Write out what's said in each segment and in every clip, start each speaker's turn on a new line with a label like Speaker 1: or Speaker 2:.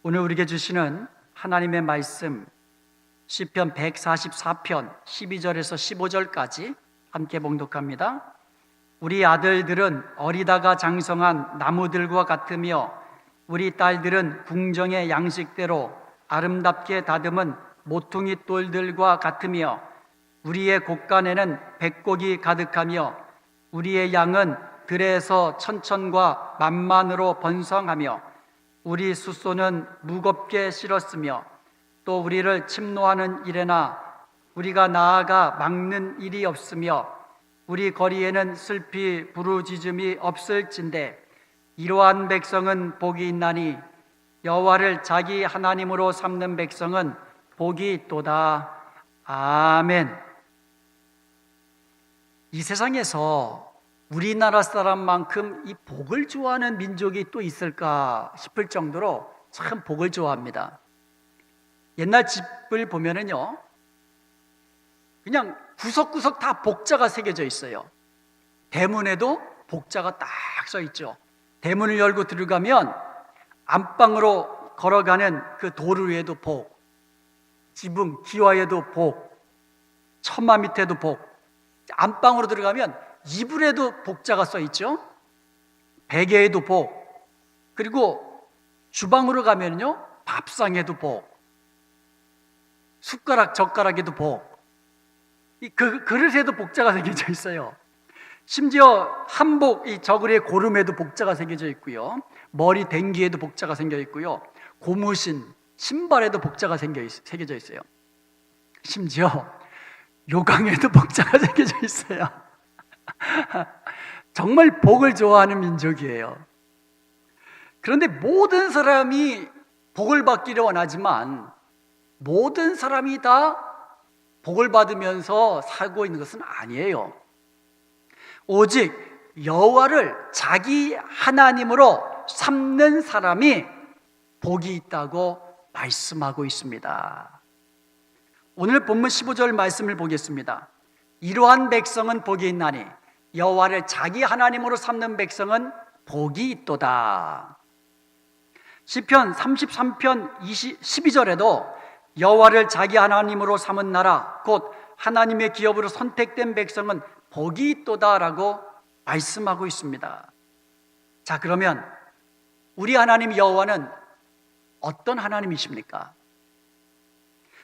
Speaker 1: 오늘 우리에게 주시는 하나님의 말씀 시편 144편 12절에서 15절까지 함께 봉독합니다. 우리 아들들은 어리다가 장성한 나무들과 같으며 우리 딸들은 궁정의 양식대로 아름답게 다듬은 모퉁이 돌들과 같으며 우리의 곳간에는 백곡이 가득하며 우리의 양은 들에서 천천과 만만으로 번성하며 우리 숫소는 무겁게 실었으며 또 우리를 침노하는 일에나 우리가 나아가 막는 일이 없으며 우리 거리에는 슬피 부르짖음이 없을진대 이러한 백성은 복이 있나니 여호와를 자기 하나님으로 삼는 백성은 복이 있도다. 아멘. 이 세상에서 우리나라 사람만큼 이 복을 좋아하는 민족이 또 있을까 싶을 정도로 참 복을 좋아합니다. 옛날 집을 보면은요, 그냥 구석구석 다 복자가 새겨져 있어요. 대문에도 복자가 딱 써 있죠. 대문을 열고 들어가면 안방으로 걸어가는 그 도로 위에도 복, 지붕 기와에도 복, 천마 밑에도 복, 안방으로 들어가면 이불에도 복자가 써 있죠. 베개에도 복, 그리고 주방으로 가면요 밥상에도 복, 숟가락 젓가락에도 복, 이 그릇에도 복자가 새겨져 있어요. 심지어 한복 이 저고리의 고름에도 복자가 새겨져 있고요, 머리 댕기에도 복자가 생겨 있고요, 고무신 신발에도 복자가 새겨져 있어요. 심지어 요강에도 복자가 새겨져 있어요. 정말 복을 좋아하는 민족이에요. 그런데 모든 사람이 복을 받기를 원하지만 모든 사람이 다 복을 받으면서 살고 있는 것은 아니에요. 오직 여호와를 자기 하나님으로 삼는 사람이 복이 있다고 말씀하고 있습니다. 오늘 본문 15절 말씀을 보겠습니다. 이러한 백성은 복이 있나니 여호와를 자기 하나님으로 삼는 백성은 복이 있도다. 시편 33편 12절에도 여호와를 자기 하나님으로 삼은 나라 곧 하나님의 기업으로 선택된 백성은 복이 있도다라고 말씀하고 있습니다. 자, 그러면 우리 하나님 여호와는 어떤 하나님이십니까?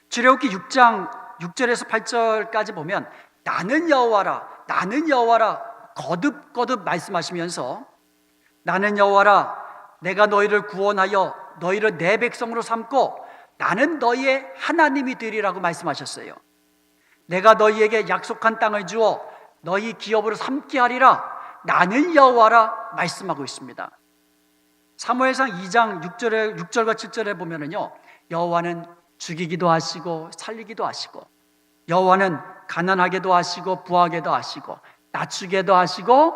Speaker 1: 출애굽기 6장 6절에서 8절까지 보면 나는 여호와라, 나는 여호와라 거듭거듭 말씀하시면서 나는 여호와라, 내가 너희를 구원하여 너희를 내 백성으로 삼고 나는 너희의 하나님이 되리라고 말씀하셨어요. 내가 너희에게 약속한 땅을 주어 너희 기업으로 삼게 하리라, 나는 여호와라 말씀하고 있습니다. 사무엘상 2장 6절과 7절에 보면은요, 여호와는 죽이기도 하시고 살리기도 하시고 여호와는 가난하게도 하시고 부하게도 하시고 낮추게도 하시고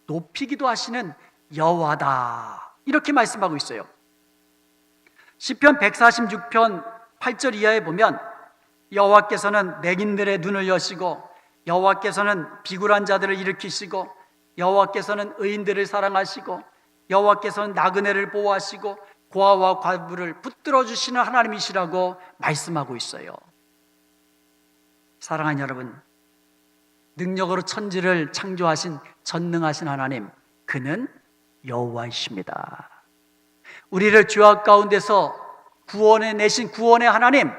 Speaker 1: 높이기도 하시는 여호와다, 이렇게 말씀하고 있어요. 시편 146편 8절 이하에 보면 여호와께서는 맹인들의 눈을 여시고 여호와께서는 비굴한 자들을 일으키시고 여호와께서는 의인들을 사랑하시고 여호와께서는 나그네를 보호하시고 고아와 과부를 붙들어 주시는 하나님이시라고 말씀하고 있어요. 사랑하는 여러분, 능력으로 천지를 창조하신 전능하신 하나님, 그는 여호와이십니다. 우리를 죄악 가운데서 구원해 내신 구원의 하나님,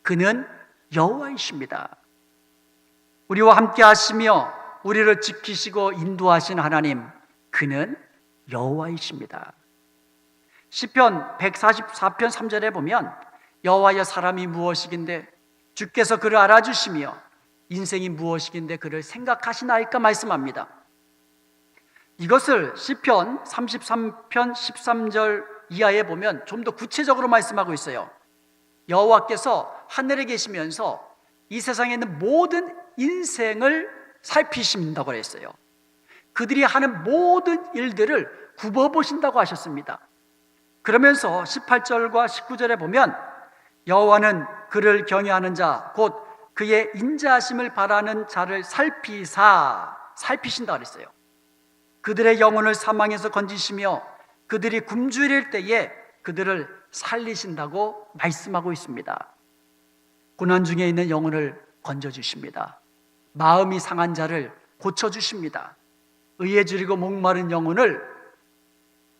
Speaker 1: 그는 여호와이십니다. 우리와 함께 하시며 우리를 지키시고 인도하신 하나님, 그는 여호와이십니다. 시편 144편 3절에 보면 여호와여, 사람이 무엇이긴데 주께서 그를 알아주시며 인생이 무엇이긴데 그를 생각하시나이까 말씀합니다. 이것을 시편 33편 13절 이하에 보면 좀 더 구체적으로 말씀하고 있어요. 여호와께서 하늘에 계시면서 이 세상에 있는 모든 인생을 살피신다고 했어요. 그들이 하는 모든 일들을 굽어보신다고 하셨습니다. 그러면서 18절과 19절에 보면 여호와는 그를 경외하는 자 곧 그의 인자하심을 바라는 자를 살피신다 그랬어요. 그들의 영혼을 사망에서 건지시며 그들이 굶주릴 때에 그들을 살리신다고 말씀하고 있습니다. 고난 중에 있는 영혼을 건져주십니다. 마음이 상한 자를 고쳐주십니다. 의에 줄이고 목마른 영혼을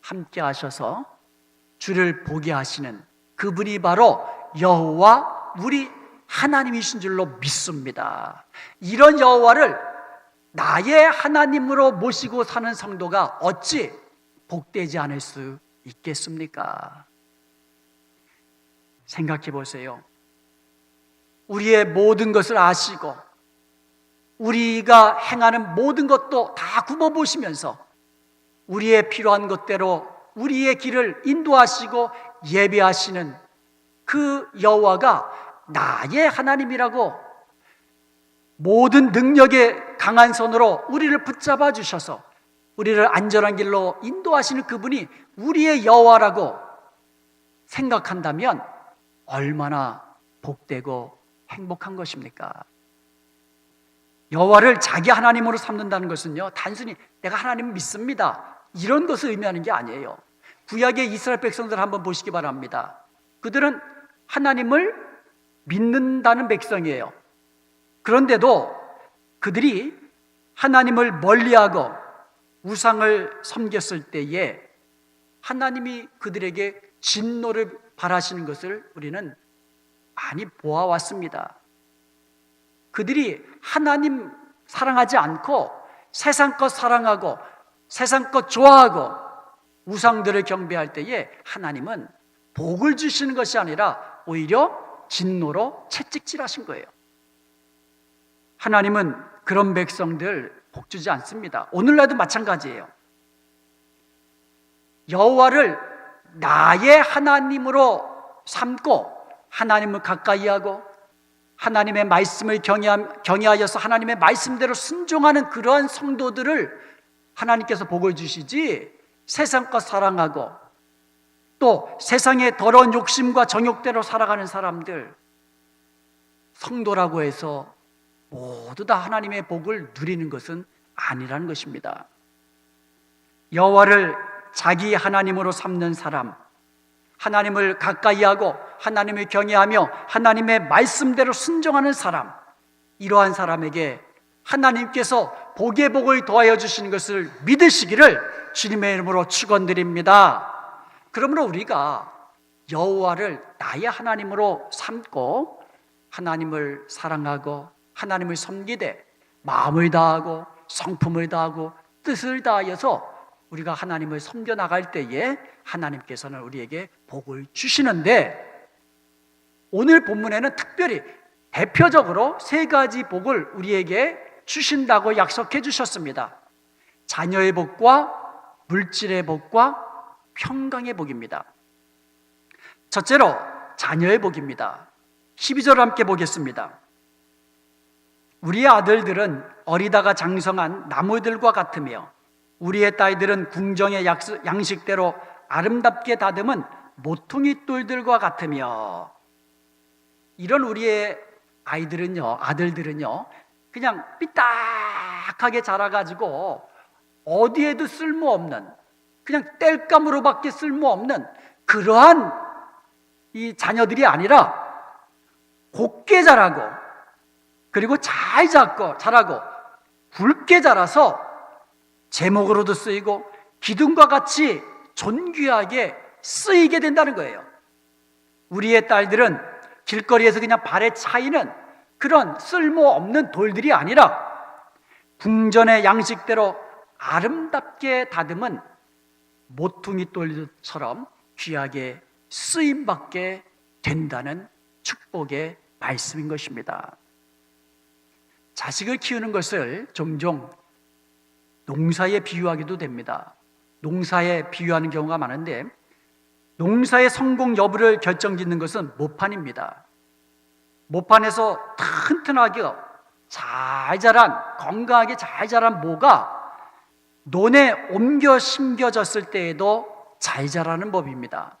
Speaker 1: 함께 하셔서 주를 보게 하시는 그분이 바로 여호와 우리 하나님이신 줄로 믿습니다. 이런 여호와를 나의 하나님으로 모시고 사는 성도가 어찌 복되지 않을 수 있겠습니까? 생각해 보세요. 우리의 모든 것을 아시고 우리가 행하는 모든 것도 다 굽어보시면서 우리의 필요한 것대로 우리의 길을 인도하시고 예배하시는 그 여호와가 나의 하나님이라고 모든 능력의 강한 손으로 우리를 붙잡아 주셔서 우리를 안전한 길로 인도하시는 그분이 우리의 여호와라고 생각한다면 얼마나 복되고 행복한 것입니까? 여호와를 자기 하나님으로 삼는다는 것은요, 단순히 내가 하나님 믿습니다 이런 것을 의미하는 게 아니에요. 구약의 이스라엘 백성들 한번 보시기 바랍니다. 그들은 하나님을 믿는다는 백성이에요. 그런데도 그들이 하나님을 멀리하고 우상을 섬겼을 때에 하나님이 그들에게 진노를 발하시는 것을 우리는 많이 보아왔습니다. 그들이 하나님 사랑하지 않고 세상 것 사랑하고 세상 것 좋아하고 우상들을 경배할 때에 하나님은 복을 주시는 것이 아니라 오히려 진노로 채찍질하신 거예요. 하나님은 그런 백성들 복 주지 않습니다. 오늘날도 마찬가지예요. 여호와를 나의 하나님으로 삼고 하나님을 가까이 하고 하나님의 말씀을 경외하여서 하나님의 말씀대로 순종하는 그러한 성도들을 하나님께서 복을 주시지, 세상과 사랑하고 또 세상의 더러운 욕심과 정욕대로 살아가는 사람들, 성도라고 해서 모두 다 하나님의 복을 누리는 것은 아니라는 것입니다. 여호와를 자기 하나님으로 삼는 사람, 하나님을 가까이 하고 하나님을 경외하며 하나님의 말씀대로 순종하는 사람, 이러한 사람에게 하나님께서 복의 복을 더하여 주시는 것을 믿으시기를 주님의 이름으로 축원드립니다. 그러므로 우리가 여호와를 나의 하나님으로 삼고 하나님을 사랑하고 하나님을 섬기되 마음을 다하고 성품을 다하고 뜻을 다하여서 우리가 하나님을 섬겨 나갈 때에 하나님께서는 우리에게 복을 주시는데, 오늘 본문에는 특별히 대표적으로 세 가지 복을 우리에게 주신다고 약속해 주셨습니다. 자녀의 복과 물질의 복과 평강의 복입니다. 첫째로 자녀의 복입니다. 12절 함께 보겠습니다. 우리의 아들들은 어리다가 장성한 나무들과 같으며 우리의 딸들은 궁정의 양식대로 아름답게 다듬은 모퉁이 돌들과 같으며. 이런 우리의 아들들은요 그냥 삐딱하게 자라가지고 어디에도 쓸모없는, 그냥 땔감으로밖에 쓸모없는 그러한 이 자녀들이 아니라 곱게 자라고, 그리고 잘 자라고 굵게 자라서 제목으로도 쓰이고 기둥과 같이 존귀하게 쓰이게 된다는 거예요. 우리의 딸들은 길거리에서 그냥 발에 차이는 그런 쓸모없는 돌들이 아니라 궁전의 양식대로 아름답게 다듬은 모퉁이 돌처럼 귀하게 쓰임받게 된다는 축복의 말씀인 것입니다. 자식을 키우는 것을 종종 농사에 비유하기도 됩니다. 농사에 비유하는 경우가 많은데, 농사의 성공 여부를 결정짓는 것은 모판입니다. 모판에서 튼튼하게 잘 자란, 건강하게 잘 자란 모가 논에 옮겨 심겨졌을 때에도 잘 자라는 법입니다.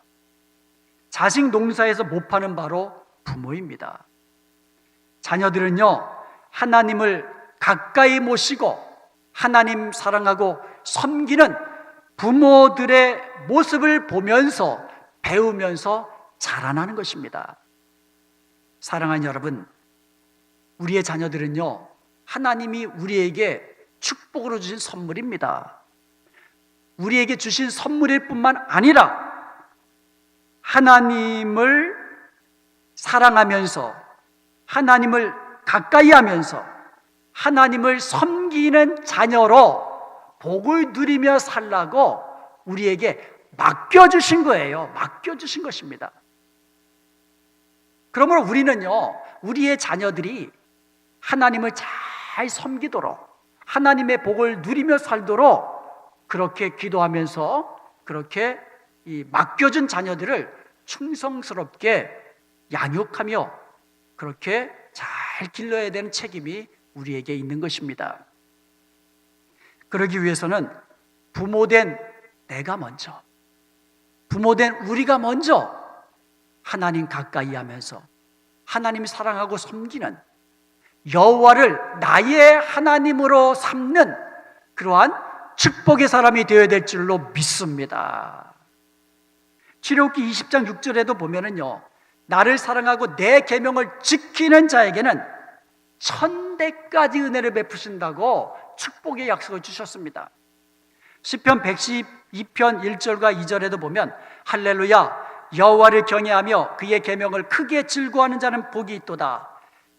Speaker 1: 자식 농사에서 모판은 바로 부모입니다. 자녀들은요, 하나님을 가까이 모시고 하나님 사랑하고 섬기는 부모들의 모습을 보면서 배우면서 자라나는 것입니다. 사랑하는 여러분, 우리의 자녀들은요, 하나님이 우리에게 축복으로 주신 선물입니다. 우리에게 주신 선물일 뿐만 아니라 하나님을 사랑하면서 하나님을 가까이 하면서 하나님을 섬기는 자녀로 복을 누리며 살라고 우리에게 맡겨주신 거예요. 맡겨주신 것입니다. 그러므로 우리는요, 우리의 자녀들이 하나님을 잘 섬기도록 하나님의 복을 누리며 살도록 그렇게 기도하면서 그렇게 이 맡겨준 자녀들을 충성스럽게 양육하며 그렇게 잘 길러야 되는 책임이 우리에게 있는 것입니다. 그러기 위해서는 부모된 내가 먼저, 부모된 우리가 먼저 하나님 가까이 하면서 하나님 사랑하고 섬기는 여호와를 나의 하나님으로 삼는 그러한 축복의 사람이 되어야 될 줄로 믿습니다. 출애굽기 20장 6절에도 보면은요, 나를 사랑하고 내 계명을 지키는 자에게는 1000대까지 은혜를 베푸신다고 축복의 약속을 주셨습니다. 시편 112편 1절과 2절에도 보면 할렐루야 여호와를 경외하며 그의 계명을 크게 즐거워하는 자는 복이 있도다.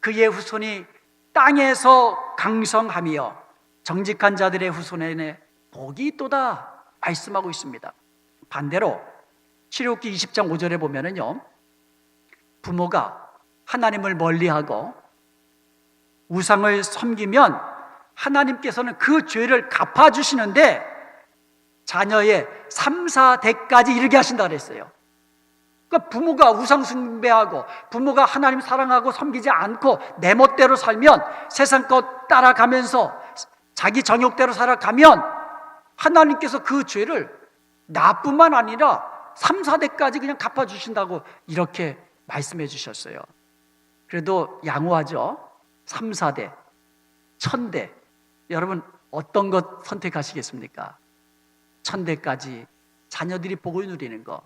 Speaker 1: 그의 후손이 땅에서 강성하며 정직한 자들의 후손에는 복이 있도다 말씀하고 있습니다. 반대로 출애굽기 20장 5절에 보면은요, 부모가 하나님을 멀리하고 우상을 섬기면 하나님께서는 그 죄를 갚아주시는데 자녀의 3, 4대까지 이르게 하신다 그랬어요. 그러니까 부모가 우상 숭배하고 부모가 하나님 사랑하고 섬기지 않고 내 멋대로 살면 세상 것 따라가면서 자기 정욕대로 살아가면 하나님께서 그 죄를 나뿐만 아니라 3, 4대까지 그냥 갚아주신다고 이렇게 말씀해 주셨어요. 그래도 양호하죠? 3, 4대, 1000대. 여러분 어떤 것 선택하시겠습니까? 1000대까지 자녀들이 복을 누리는 거,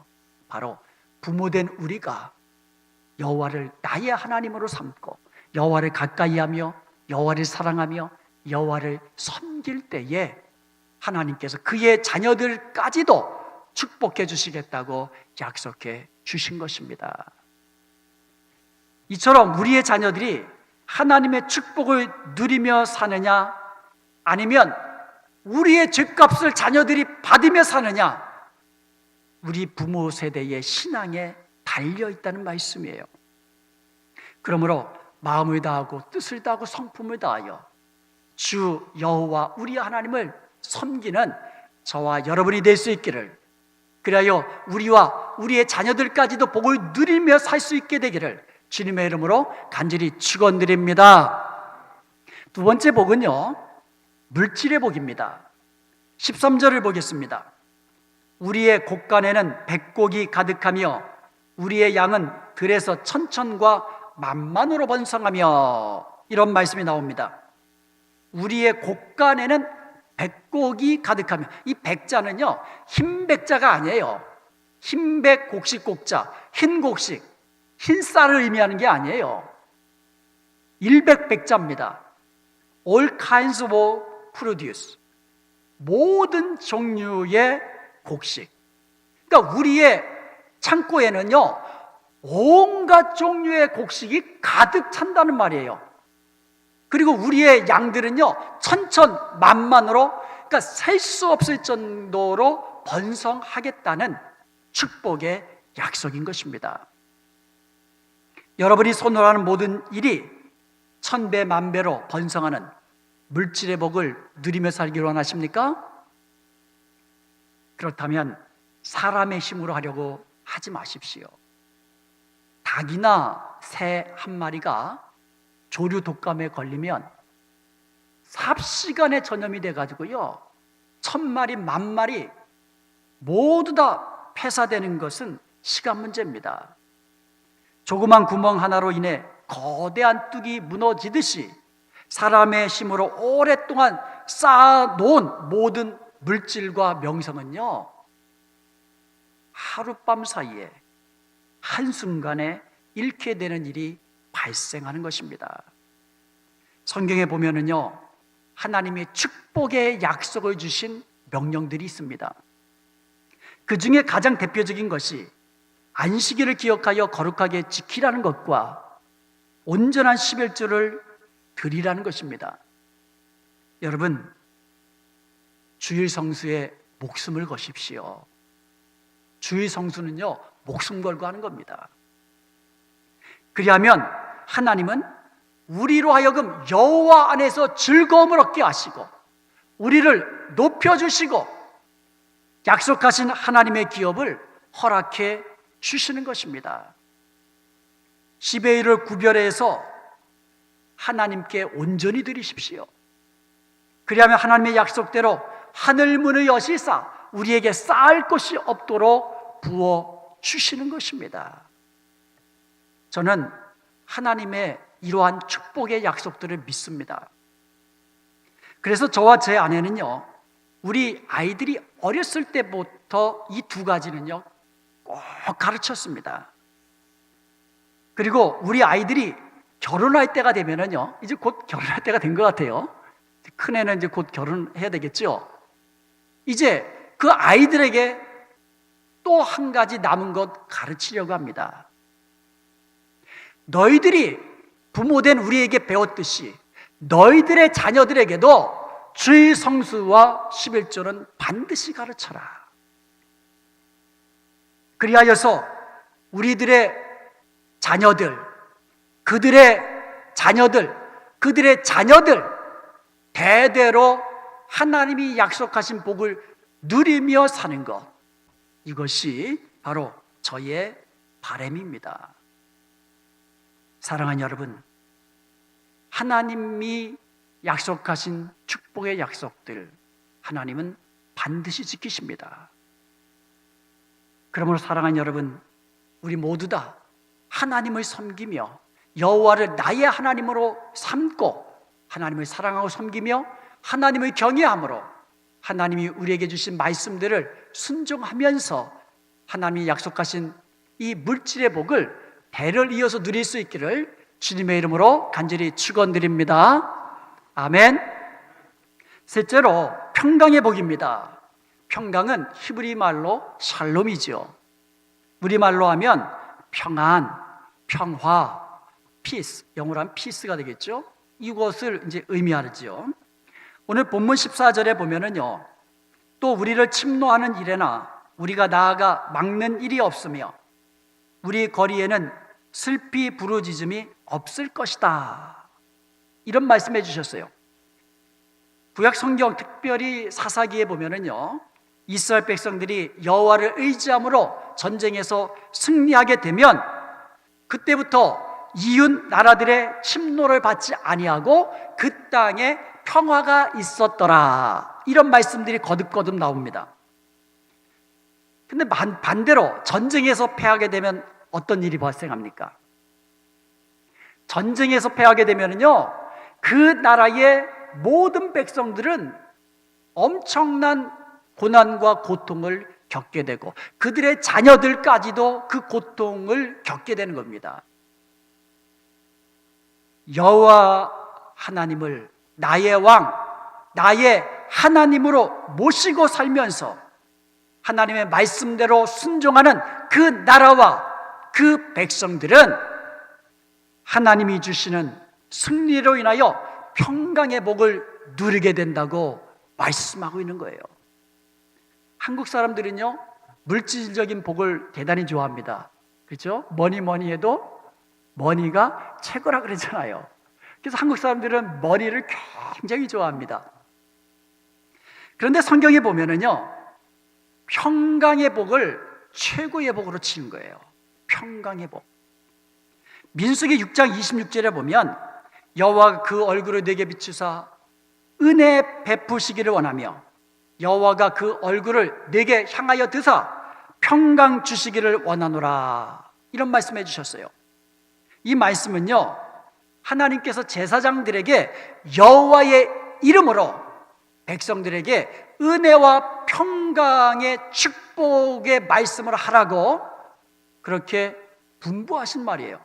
Speaker 1: 바로 부모된 우리가 여호와를 나의 하나님으로 삼고 여호와를 가까이 하며 여호와를 사랑하며 여호와를 섬길 때에 하나님께서 그의 자녀들까지도 축복해 주시겠다고 약속해 주신 것입니다. 이처럼 우리의 자녀들이 하나님의 축복을 누리며 사느냐, 아니면 우리의 죄값을 자녀들이 받으며 사느냐, 우리 부모 세대의 신앙에 달려 있다는 말씀이에요. 그러므로 마음을 다하고 뜻을 다하고 성품을 다하여 주 여호와 우리 하나님을 섬기는 저와 여러분이 될 수 있기를, 그리하여 우리와 우리의 자녀들까지도 복을 누리며 살 수 있게 되기를 주님의 이름으로 간절히 축원드립니다. 두 번째 복은요, 물질의 복입니다. 13절을 보겠습니다. 우리의 곳간에는 백곡이 가득하며 우리의 양은 들에서 천천과 만만으로 번성하며, 이런 말씀이 나옵니다. 우리의 곳간에는 백곡이 가득하며, 이 백자는요 흰 백자가 아니에요. 흰백 곡식 곡자, 흰 곡식, 흰 쌀을 의미하는 게 아니에요. 일백 백자입니다. All kinds of produce, 모든 종류의 곡식. 그러니까 우리의 창고에는요 온갖 종류의 곡식이 가득 찬다는 말이에요. 그리고 우리의 양들은요 천천만만으로, 그러니까 셀 수 없을 정도로 번성하겠다는 축복의 약속인 것입니다. 여러분이 손으로 하는 모든 일이 1000배 만배로 번성하는 물질의 복을 누리며 살기를 원하십니까? 그렇다면 사람의 힘으로 하려고 하지 마십시오. 닭이나 새 한 마리가 조류 독감에 걸리면 삽시간에 전염이 돼가지고요 1000마리, 10,000마리 모두 다 폐사되는 것은 시간 문제입니다. 조그만 구멍 하나로 인해 거대한 뚝이 무너지듯이 사람의 힘으로 오랫동안 쌓아놓은 모든 물질과 명성은요 하룻밤 사이에 한순간에 잃게 되는 일이 발생하는 것입니다. 성경에 보면은요, 하나님의 축복의 약속을 주신 명령들이 있습니다. 그 중에 가장 대표적인 것이 안식일을 기억하여 거룩하게 지키라는 것과 온전한 11조를 드리라는 것입니다. 여러분, 주일 성수에 목숨을 거십시오. 주일 성수는요, 목숨 걸고 하는 겁니다. 그리하면 하나님은 우리로 하여금 여호와 안에서 즐거움을 얻게 하시고 우리를 높여주시고 약속하신 하나님의 기업을 허락해 주시는 것입니다. 10의 1을 구별해서 하나님께 온전히 드리십시오. 그리하면 하나님의 약속대로 하늘 문을 여시사 우리에게 쌓을 것이 없도록 부어 주시는 것입니다. 저는 하나님의 이러한 축복의 약속들을 믿습니다. 그래서 저와 제 아내는요, 우리 아이들이 어렸을 때부터 이 두 가지는요 꼭 가르쳤습니다. 그리고 우리 아이들이 결혼할 때가 되면은요, 이제 곧 결혼할 때가 된 것 같아요. 큰애는 이제 곧 결혼해야 되겠죠. 이제 그 아이들에게 또 한 가지 남은 것 가르치려고 합니다. 너희들이 부모된 우리에게 배웠듯이 너희들의 자녀들에게도 주일 성수와 11조는 반드시 가르쳐라. 그리하여서 우리들의 자녀들, 그들의 자녀들, 그들의 자녀들 대대로 하나님이 약속하신 복을 누리며 사는 것, 이것이 바로 저의 바람입니다. 사랑하는 여러분, 하나님이 약속하신 축복의 약속들, 하나님은 반드시 지키십니다. 그러므로 사랑하는 여러분, 우리 모두 다 하나님을 섬기며 여호와를 나의 하나님으로 삼고 하나님을 사랑하고 섬기며 하나님을 경외함으로 하나님이 우리에게 주신 말씀들을 순종하면서 하나님이 약속하신 이 물질의 복을 대를 이어서 누릴 수 있기를 주님의 이름으로 간절히 축원드립니다. 아멘. 셋째로 평강의 복입니다. 평강은 히브리 말로 샬롬이죠. 우리말로 하면 평안, 평화, 피스, 영어로 하면 피스가 되겠죠. 이것을 이제 의미하죠. 오늘 본문 14절에 보면은요, 또 우리를 침노하는 일에나 우리가 나아가 막는 일이 없으며 우리 거리에는 슬피 부르짖음이 없을 것이다, 이런 말씀해 주셨어요. 구약 성경 특별히 사사기에 보면은요, 이스라엘 백성들이 여호와를 의지함으로 전쟁에서 승리하게 되면 그때부터 이웃 나라들의 침노를 받지 아니하고 그 땅에 평화가 있었더라, 이런 말씀들이 거듭거듭 나옵니다. 근데 반대로 전쟁에서 패하게 되면 어떤 일이 발생합니까? 전쟁에서 패하게 되면요, 그 나라의 모든 백성들은 엄청난 고난과 고통을 겪게 되고 그들의 자녀들까지도 그 고통을 겪게 되는 겁니다. 여호와 하나님을 나의 왕, 나의 하나님으로 모시고 살면서 하나님의 말씀대로 순종하는 그 나라와 그 백성들은 하나님이 주시는 승리로 인하여 평강의 복을 누리게 된다고 말씀하고 있는 거예요. 한국 사람들은요, 물질적인 복을 대단히 좋아합니다. 그렇죠? 뭐니 해도 머니가 최고라 그러잖아요. 그래서 한국 사람들은 머리를 굉장히 좋아합니다. 그런데 성경에 보면은요, 평강의 복을 최고의 복으로 치는 거예요. 평강의 복. 민수기 6장 26절에 보면 여호와가 그 얼굴을 내게 비추사 은혜 베푸시기를 원하며 여호와가 그 얼굴을 내게 향하여 드사 평강 주시기를 원하노라, 이런 말씀해 주셨어요. 이 말씀은요, 하나님께서 제사장들에게 여호와의 이름으로 백성들에게 은혜와 평강의 축복의 말씀을 하라고 그렇게 분부하신 말이에요.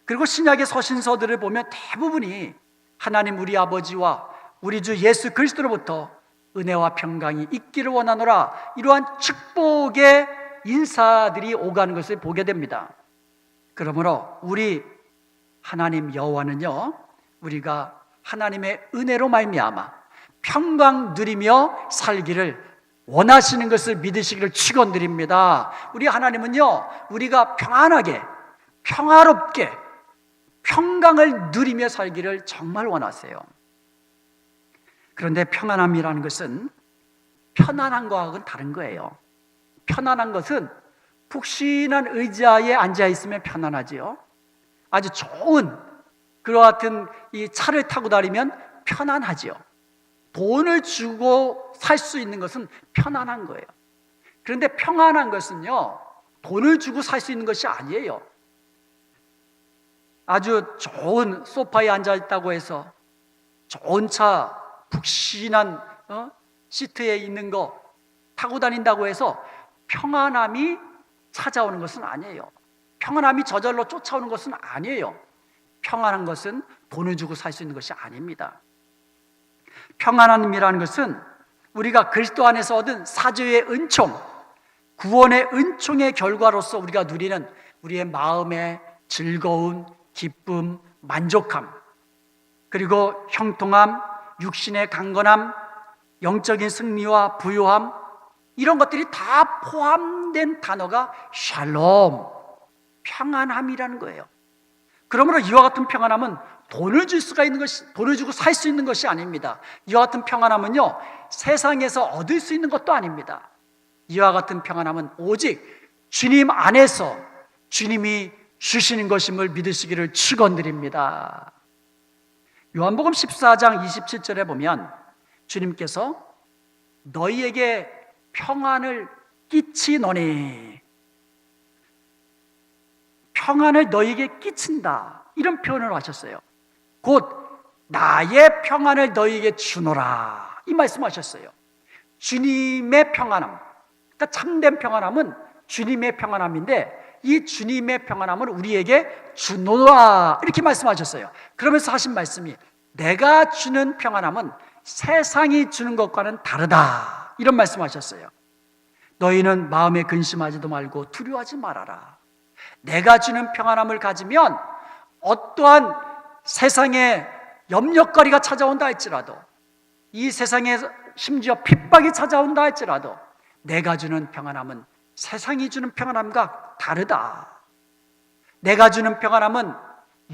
Speaker 1: 그리고 신약의 서신서들을 보면 대부분이 하나님 우리 아버지와 우리 주 예수 그리스도로부터 은혜와 평강이 있기를 원하노라, 이러한 축복의 인사들이 오가는 것을 보게 됩니다. 그러므로 우리 하나님 여호와는요, 우리가 하나님의 은혜로 말미암아 평강 누리며 살기를 원하시는 것을 믿으시기를 축원드립니다. 우리 하나님은요, 우리가 평안하게, 평화롭게, 평강을 누리며 살기를 정말 원하세요. 그런데 평안함이라는 것은 편안한 것과는 다른 거예요. 편안한 것은 푹신한 의자에 앉아 있으면 편안하지요. 아주 좋은 그와 같은 이 차를 타고 다니면 편안하지요. 돈을 주고 살 수 있는 것은 편안한 거예요. 그런데 평안한 것은요, 돈을 주고 살 수 있는 것이 아니에요. 아주 좋은 소파에 앉아 있다고 해서, 좋은 차, 푹신한 시트에 있는 거 타고 다닌다고 해서 평안함이 찾아오는 것은 아니에요. 평안함이 저절로 쫓아오는 것은 아니에요. 평안한 것은 돈을 주고 살 수 있는 것이 아닙니다. 평안함이라는 것은 우리가 그리스도 안에서 얻은 사죄의 은총, 구원의 은총의 결과로서 우리가 누리는 우리의 마음의 즐거움, 기쁨, 만족함, 그리고 형통함, 육신의 강건함, 영적인 승리와 부요함, 이런 것들이 다 포함된 단어가 샬롬, 평안함이라는 거예요. 그러므로 이와 같은 평안함은 돈을 줄 수가 있는 것이, 돈을 주고 살 수 있는 것이 아닙니다. 이와 같은 평안함은요, 세상에서 얻을 수 있는 것도 아닙니다. 이와 같은 평안함은 오직 주님 안에서 주님이 주시는 것임을 믿으시기를 축원드립니다. 요한복음 14장 27절에 보면 주님께서 너희에게 평안을 끼치노니, 평안을 너희에게 끼친다, 이런 표현을 하셨어요. 곧 나의 평안을 너희에게 주노라, 이 말씀하셨어요. 주님의 평안함, 그러니까 참된 평안함은 주님의 평안함인데, 이 주님의 평안함을 우리에게 주노라, 이렇게 말씀하셨어요. 그러면서 하신 말씀이 내가 주는 평안함은 세상이 주는 것과는 다르다, 이런 말씀하셨어요. 너희는 마음에 근심하지도 말고 두려워하지 말아라. 내가 주는 평안함을 가지면 어떠한 세상에 염려거리가 찾아온다 할지라도, 이 세상에 심지어 핍박이 찾아온다 할지라도 내가 주는 평안함은 세상이 주는 평안함과 다르다. 내가 주는 평안함은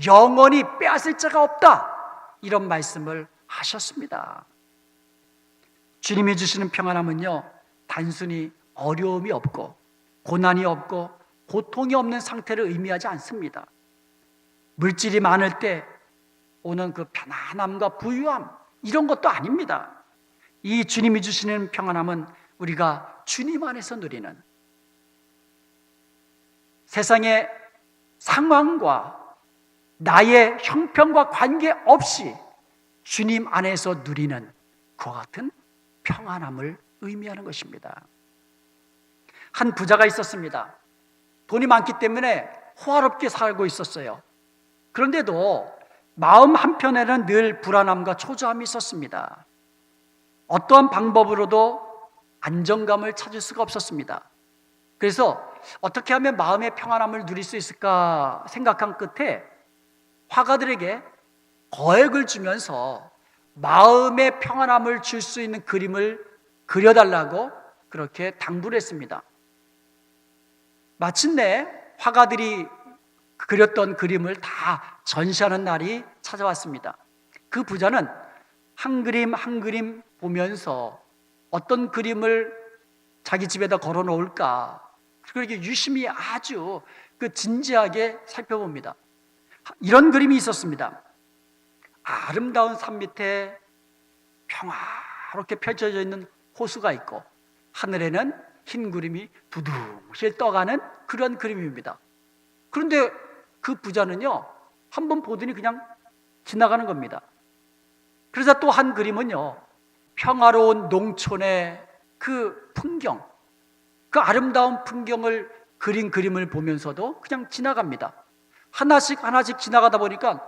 Speaker 1: 영원히 빼앗을 자가 없다, 이런 말씀을 하셨습니다. 주님이 주시는 평안함은요, 단순히 어려움이 없고 고난이 없고 고통이 없는 상태를 의미하지 않습니다. 물질이 많을 때 오는 그 편안함과 부유함, 이런 것도 아닙니다. 이 주님이 주시는 평안함은 우리가 주님 안에서 누리는, 세상의 상황과 나의 형편과 관계없이 주님 안에서 누리는 그와 같은 평안함을 의미하는 것입니다. 한 부자가 있었습니다. 돈이 많기 때문에 호화롭게 살고 있었어요. 그런데도 마음 한편에는 늘 불안함과 초조함이 있었습니다. 어떠한 방법으로도 안정감을 찾을 수가 없었습니다. 그래서 어떻게 하면 마음의 평안함을 누릴 수 있을까 생각한 끝에 화가들에게 거액을 주면서 마음의 평안함을 줄 수 있는 그림을 그려달라고 그렇게 당부를 했습니다. 마침내 화가들이 그렸던 그림을 다 전시하는 날이 찾아왔습니다. 그 부자는 한 그림 한 그림 보면서 어떤 그림을 자기 집에다 걸어 놓을까, 그렇게 유심히 아주 진지하게 살펴봅니다. 이런 그림이 있었습니다. 아름다운 산 밑에 평화롭게 펼쳐져 있는 호수가 있고 하늘에는 흰 구름이 두둥실 떠가는 그런 그림입니다. 그런데 그 부자는요, 한번 보더니 그냥 지나가는 겁니다. 그러자 또 한 그림은요, 평화로운 농촌의 그 풍경, 그 아름다운 풍경을 그린 그림을 보면서도 그냥 지나갑니다. 하나씩 하나씩 지나가다 보니까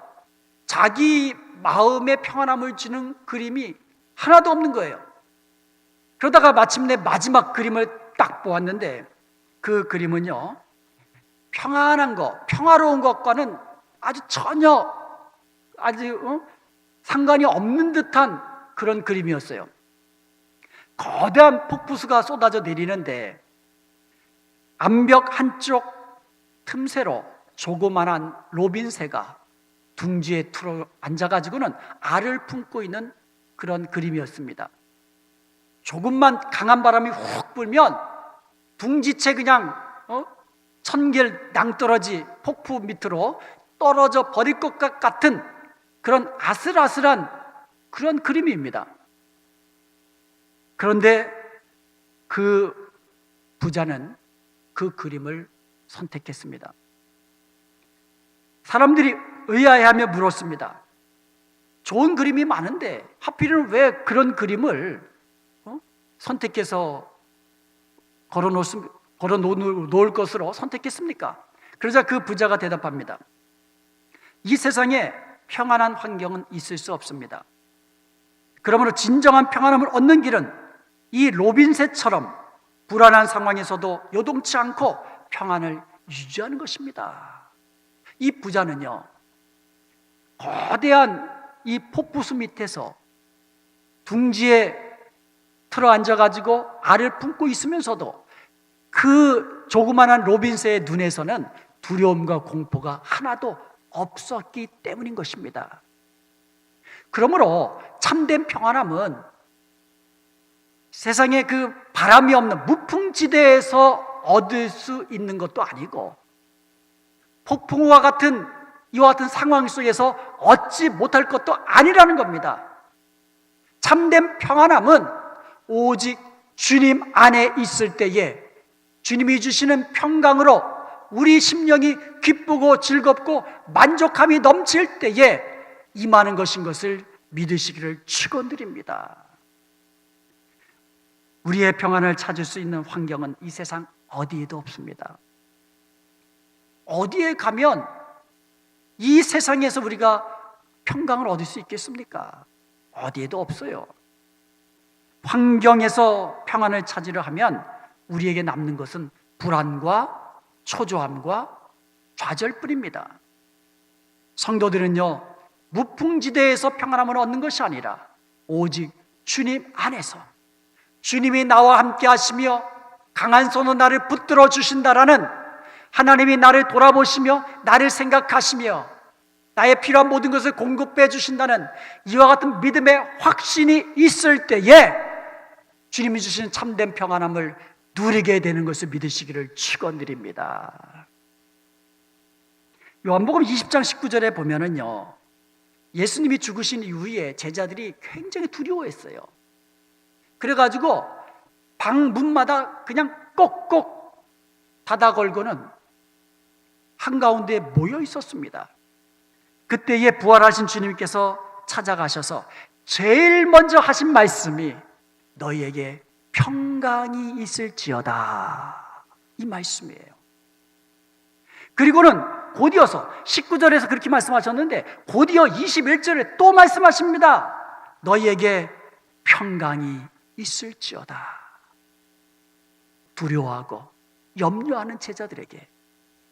Speaker 1: 자기 마음의 평안함을 주는 그림이 하나도 없는 거예요. 그러다가 마침내 마지막 그림을 딱 보았는데 그 그림은요, 평안한 것, 평화로운 것과는 아주 전혀 상관이 없는 듯한 그런 그림이었어요. 거대한 폭포수가 쏟아져 내리는데 암벽 한쪽 틈새로 조그만한 로빈새가 둥지에 틀어 앉아가지고는 알을 품고 있는 그런 그림이었습니다. 조금만 강한 바람이 훅 불면 둥지채 그냥 천길 낭떠러지 폭포 밑으로 떨어져 버릴 것 같은 그런 아슬아슬한 그런 그림입니다. 그런데 그 부자는 그 그림을 선택했습니다. 사람들이 의아해하며 물었습니다. 좋은 그림이 많은데 하필이면 왜 그런 그림을 선택해서 걸어 놓을 것으로 선택했습니까? 그러자 그 부자가 대답합니다. 이 세상에 평안한 환경은 있을 수 없습니다. 그러므로 진정한 평안함을 얻는 길은 이 로빈새처럼 불안한 상황에서도 요동치 않고 평안을 유지하는 것입니다. 이 부자는요, 거대한 이 폭포수 밑에서 둥지에 틀어 앉아가지고 알을 품고 있으면서도 그 조그만한 로빈새의 눈에서는 두려움과 공포가 하나도 없었기 때문인 것입니다. 그러므로 참된 평안함은 세상에 그 바람이 없는 무풍지대에서 얻을 수 있는 것도 아니고 폭풍우와 같은 이와 같은 상황 속에서 얻지 못할 것도 아니라는 겁니다. 참된 평안함은 오직 주님 안에 있을 때에 주님이 주시는 평강으로 우리 심령이 기쁘고 즐겁고 만족함이 넘칠 때에 임하는 것인 것을 믿으시기를 축원드립니다. 우리의 평안을 찾을 수 있는 환경은 이 세상 어디에도 없습니다. 어디에 가면 이 세상에서 우리가 평강을 얻을 수 있겠습니까? 어디에도 없어요. 환경에서 평안을 찾으려 하면 우리에게 남는 것은 불안과 초조함과 좌절뿐입니다. 성도들은요, 무풍지대에서 평안함을 얻는 것이 아니라 오직 주님 안에서 주님이 나와 함께 하시며 강한 손으로 나를 붙들어 주신다라는 하나님이 나를 돌아보시며 나를 생각하시며 나의 필요한 모든 것을 공급해 주신다는 이와 같은 믿음의 확신이 있을 때에 주님이 주시는 참된 평안함을 누리게 되는 것을 믿으시기를 축원드립니다. 요한복음 20장 19절에 보면은요, 예수님이 죽으신 이후에 제자들이 굉장히 두려워했어요. 그래가지고 방 문마다 그냥 꼭꼭 닫아 걸고는 한가운데 모여 있었습니다. 그때에 부활하신 주님께서 찾아가셔서 제일 먼저 하신 말씀이 너희에게 평강이 있을지어다, 이 말씀이에요. 그리고는 곧이어서 19절에서 그렇게 말씀하셨는데 곧이어 21절에 또 말씀하십니다. 너희에게 평강이 있을지어다. 두려워하고 염려하는 제자들에게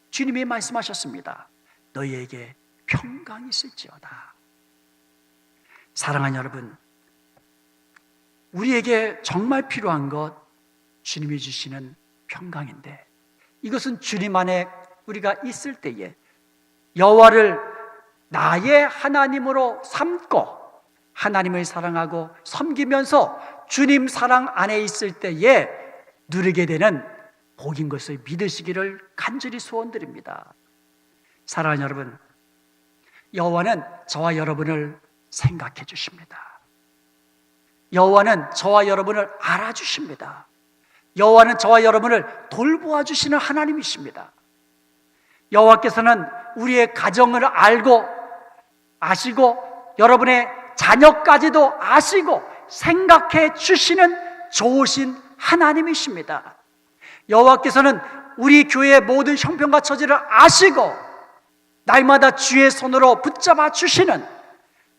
Speaker 1: 주님이 말씀하셨습니다. 너희에게 평강이 있을지어다. 사랑하는 여러분, 우리에게 정말 필요한 것 주님이 주시는 평강인데 이것은 주님 안에 우리가 있을 때에 여호와를 나의 하나님으로 삼고 하나님을 사랑하고 섬기면서 주님 사랑 안에 있을 때에 누리게 되는 복인 것을 믿으시기를 간절히 소원드립니다. 사랑하는 여러분, 여호와는 저와 여러분을 생각해 주십니다. 여호와는 저와 여러분을 알아주십니다. 여호와는 저와 여러분을 돌보아 주시는 하나님이십니다. 여호와께서는 우리의 가정을 알고 아시고 여러분의 자녀까지도 아시고 생각해 주시는 좋으신 하나님이십니다. 여호와께서는 우리 교회의 모든 형편과 처지를 아시고 날마다 주의 손으로 붙잡아 주시는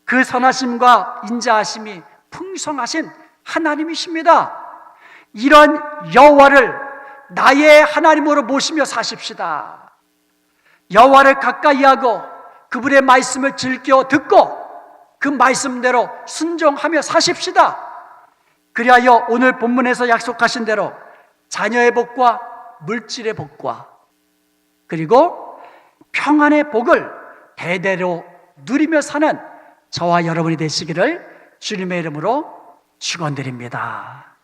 Speaker 1: 그 선하심과 인자하심이 풍성하신 하나님이십니다. 이런 여호와를 나의 하나님으로 모시며 사십시다. 여호와를 가까이 하고 그분의 말씀을 즐겨 듣고 그 말씀대로 순종하며 사십시다. 그리하여 오늘 본문에서 약속하신 대로 자녀의 복과 물질의 복과 그리고 평안의 복을 대대로 누리며 사는 저와 여러분이 되시기를 주님의 이름으로 축원드립니다.